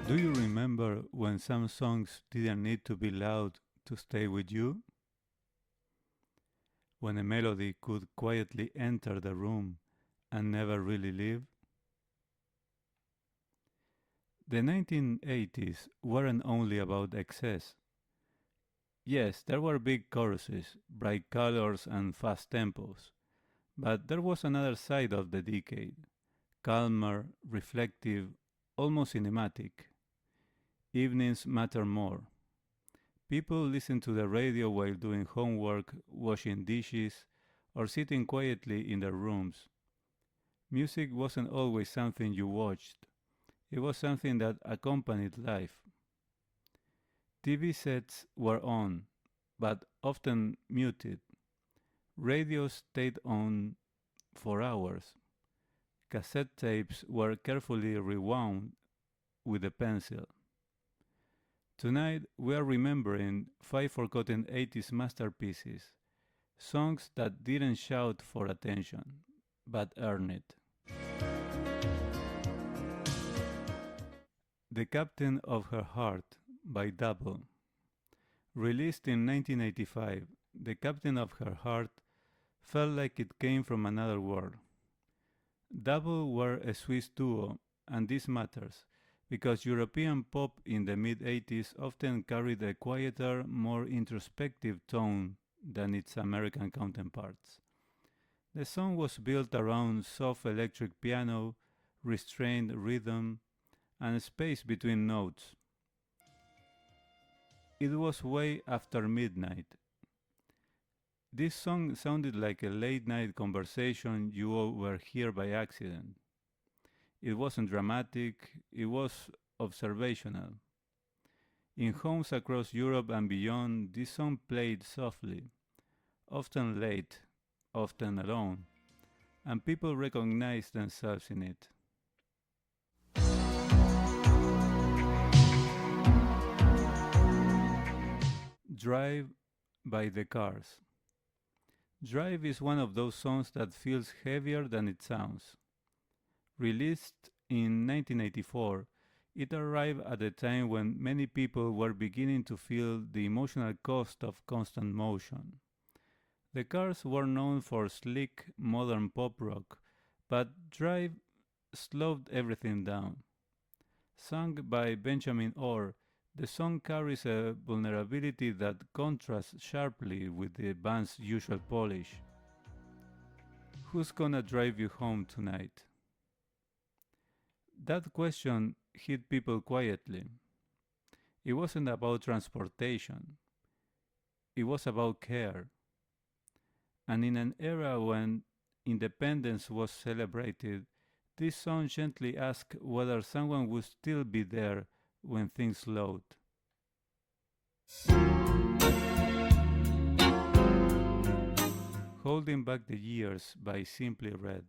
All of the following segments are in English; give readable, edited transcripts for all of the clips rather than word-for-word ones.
Do you remember when some songs didn't need to be loud to stay with you? When a melody could quietly enter the room and never really leave? The 1980s weren't only about excess. Yes, there were big choruses, bright colors, and fast tempos. But there was another side of the decade, calmer, reflective, almost cinematic. Evenings matter more. People listen to the radio while doing homework, washing dishes, or sitting quietly in their rooms. Music wasn't always something you watched, it was something that accompanied life. TV sets were on, but often muted. Radio stayed on for hours. Cassette tapes were carefully rewound with a pencil. Tonight we are remembering five forgotten 80s masterpieces, songs that didn't shout for attention, but earned it. The Captain of Her Heart by Double. Released in 1985, The Captain of Her Heart felt like it came from another world. Double were a Swiss duo, and this matters because European pop in the mid-80s often carried a quieter, more introspective tone than its American counterparts. The song was built around soft electric piano, restrained rhythm, and space between notes. It was way after midnight. This song sounded like a late night conversation you overhear by accident. It wasn't dramatic, it was observational. In homes across Europe and beyond, this song played softly, often late, often alone, and people recognized themselves in it. Drive by the Cars. Drive is one of those songs that feels heavier than it sounds. Released in 1984, it arrived at a time when many people were beginning to feel the emotional cost of constant motion. The Cars were known for slick, modern pop rock, but Drive slowed everything down. Sung by Benjamin Orr, the song carries a vulnerability that contrasts sharply with the band's usual polish. Who's gonna drive you home tonight? That question hit people quietly. It wasn't about transportation, it was about care. And in an era when independence was celebrated, this song gently asked whether someone would still be there when things slowed. Holding Back the Years by Simply Red.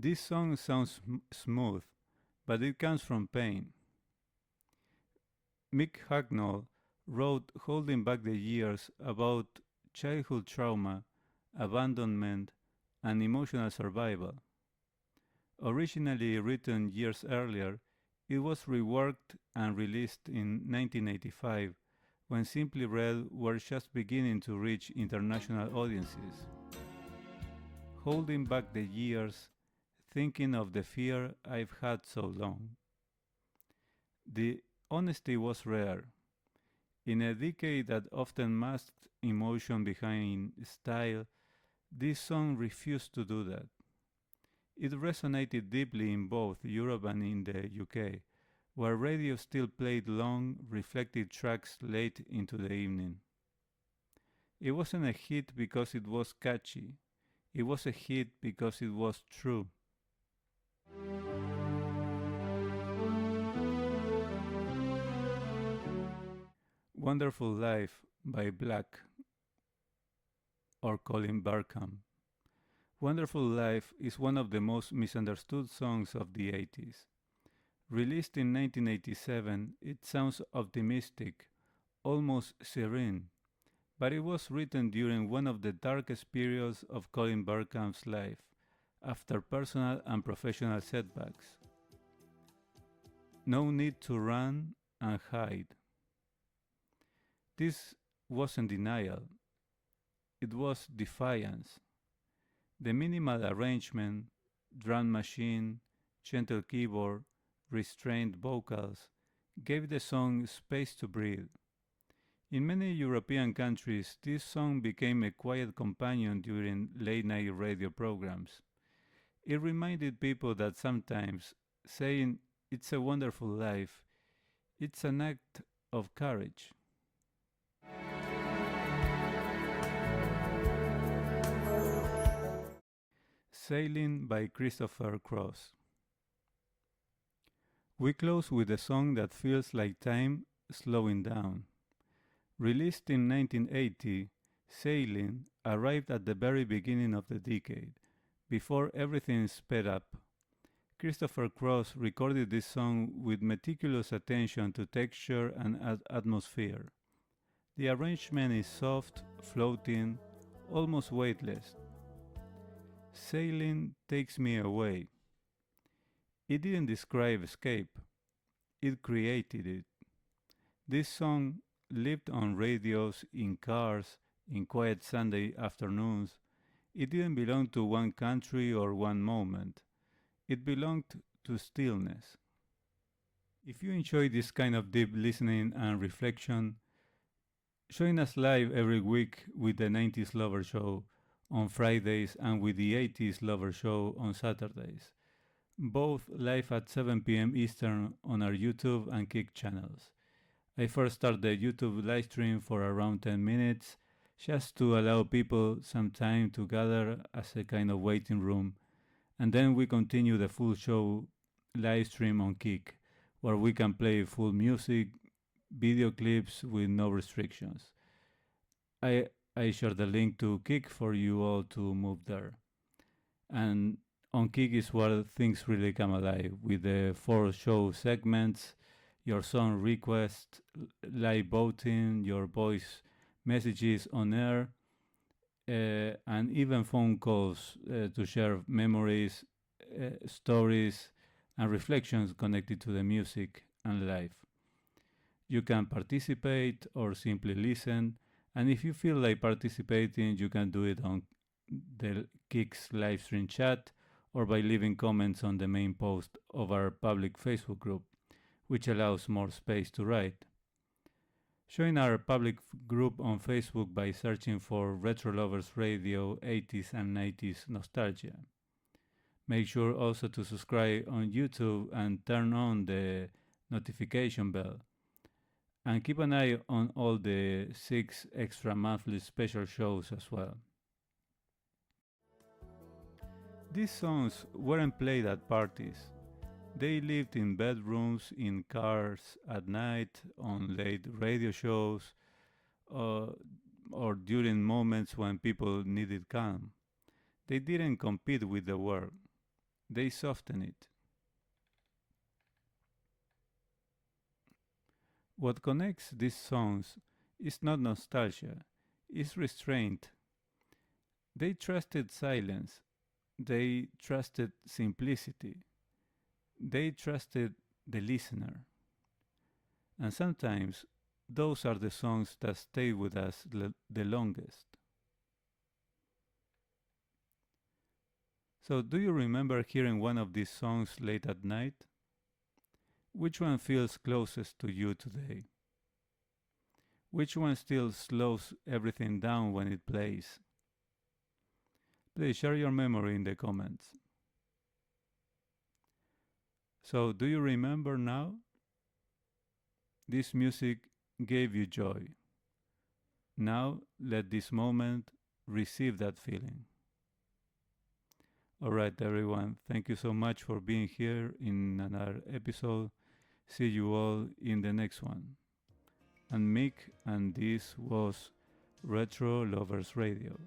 This song sounds smooth, but it comes from pain. Mick Hucknall wrote Holding Back the Years about childhood trauma, abandonment, and emotional survival. Originally written years earlier, it was reworked and released in 1985 when Simply Red were just beginning to reach international audiences. Holding back the years, thinking of the fear I've had so long. The honesty was rare. In a decade that often masked emotion behind style, this song refused to do that. It resonated deeply in both Europe and in the UK, where radio still played long, reflective tracks late into the evening. It wasn't a hit because it was catchy. It was a hit because it was true. Wonderful Life by Black or Colin Barkham. Wonderful Life is one of the most misunderstood songs of the 80s. Released in 1987, it sounds optimistic, almost serene, but it was written during one of the darkest periods of Colin Barkham's life, after personal and professional setbacks. No need to run and hide. This wasn't denial, it was defiance. The minimal arrangement, drum machine, gentle keyboard, restrained vocals gave the song space to breathe. In many European countries, this song became a quiet companion during late night radio programs. It reminded people that sometimes saying it's a wonderful life, it's an act of courage. Sailing by Christopher Cross. We close with a song that feels like time slowing down. Released in 1980, Sailing arrived at the very beginning of the decade, before everything sped up. Christopher Cross recorded this song with meticulous attention to texture and atmosphere. The arrangement is soft, floating, almost weightless. Sailing takes me away. It didn't describe escape, it created it. This song lived on radios, in cars, in quiet Sunday afternoons. It didn't belong to one country or one moment. It belonged to stillness. If you enjoy this kind of deep listening and reflection, join us live every week with the 90s Lover Show on Fridays and with the 80s Lover Show on Saturdays, both live at 7 p.m. Eastern on our YouTube and Kick channels. I first start the YouTube live stream for around 10 minutes, just to allow people some time to gather as a kind of waiting room, and then we continue the full show live stream on Kick, where we can play full music, video clips with no restrictions. I share the link to Kick for you all to move there. And on Kick is where things really come alive, with the 4 show segments, your song request, live voting, your voice messages on air, and even phone calls to share memories, stories, and reflections connected to the music and life. You can participate or simply listen, and if you feel like participating, you can do it on the Kick's live stream chat or by leaving comments on the main post of our public Facebook group, which allows more space to write. Join our public group on Facebook by searching for RetroLovers Radio 80s and 90s Nostalgia. Make sure also to subscribe on YouTube and turn on the notification bell. And keep an eye on all the 6 extra monthly special shows as well. These songs weren't played at parties. They lived in bedrooms, in cars, at night, on late radio shows, or during moments when people needed calm. They didn't compete with the world. They softened it. What connects these songs is not nostalgia, it's restraint. They trusted silence. They trusted simplicity. They trusted the listener. And sometimes those are the songs that stay with us the longest. So, do you remember hearing one of these songs late at night? Which one feels closest to you today? Which one still slows everything down when it plays? Please share your memory in the comments. So, do you remember now? This music gave you joy. Now, let this moment receive that feeling. Alright, everyone, thank you so much for being here in another episode. See you all in the next one. I'm Mick, and this was Retro Lovers Radio.